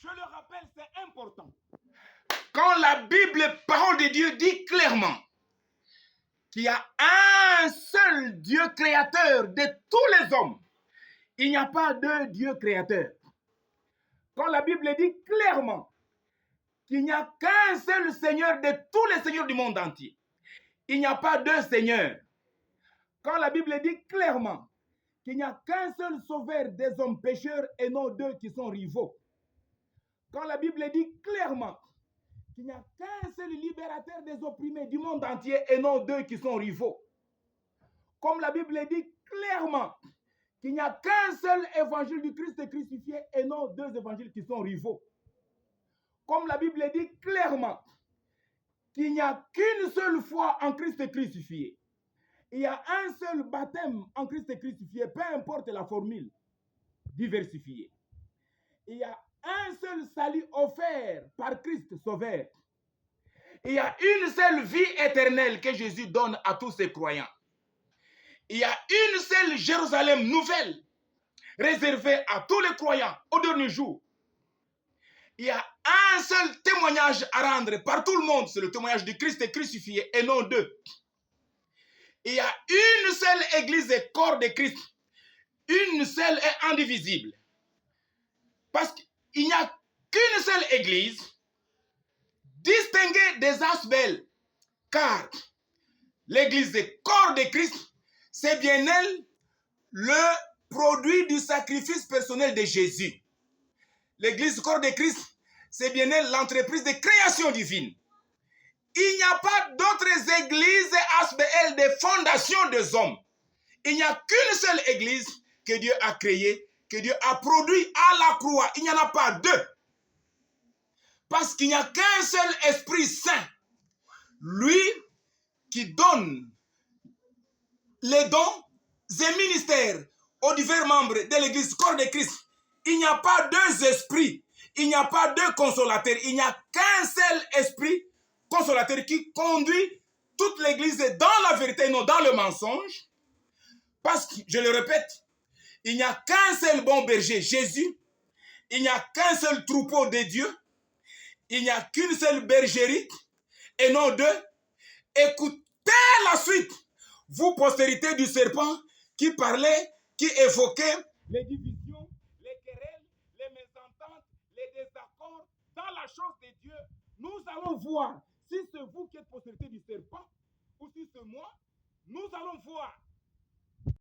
Je le rappelle, c'est important. Quand la Bible, parole de Dieu, dit clairement qu'il y a un seul Dieu créateur de tous les hommes, il n'y a pas deux dieux créateurs. Quand la Bible dit clairement qu'il n'y a qu'un seul Seigneur de tous les seigneurs du monde entier, il n'y a pas deux seigneurs. Quand la Bible dit clairement qu'il n'y a qu'un seul sauveur des hommes pécheurs et non deux qui sont rivaux. Quand la Bible dit clairement qu'il n'y a qu'un seul libérateur des opprimés du monde entier et non deux qui sont rivaux. Comme la Bible dit clairement qu'il n'y a qu'un seul évangile du Christ crucifié et non deux évangiles qui sont rivaux. Comme la Bible dit clairement qu'il n'y a qu'une seule foi en Christ crucifié. Il y a un seul baptême en Christ crucifié, peu importe la formule diversifiée. Il y a un seul salut offert par Christ Sauveur. Il y a une seule vie éternelle que Jésus donne à tous ses croyants. Il y a une seule Jérusalem nouvelle réservée à tous les croyants au dernier jour. Il y a un seul témoignage à rendre par tout le monde, c'est le témoignage du Christ crucifié et non deux. Il y a une seule église et corps de Christ, une seule et indivisible. Parce qu'il n'y a qu'une seule église distinguée des aspects, car l'église et corps de Christ, c'est bien elle le produit du sacrifice personnel de Jésus. L'église corps de Christ, c'est bien elle l'entreprise de création divine. Il n'y a pas d'autres églises ASBL des fondations des hommes. Il n'y a qu'une seule église que Dieu a créée, que Dieu a produit à la croix. Il n'y en a pas deux. Parce qu'il n'y a qu'un seul Esprit Saint. Lui qui donne les dons et ministères aux divers membres de l'église corps de Christ. Il n'y a pas deux esprits. Il n'y a pas deux consolateurs. Il n'y a qu'un seul esprit consolateur qui conduit toute l'église dans la vérité et non dans le mensonge. Parce que, je le répète, il n'y a qu'un seul bon berger, Jésus. Il n'y a qu'un seul troupeau de Dieu. Il n'y a qu'une seule bergerie et non deux. Écoutez la suite. Vous, postérité du serpent, qui parlait, qui évoquait les divisions, les querelles, les mésententes, les désaccords dans la chose de Dieu, nous allons voir si c'est vous qui êtes postérité du serpent ou si c'est moi. Nous allons voir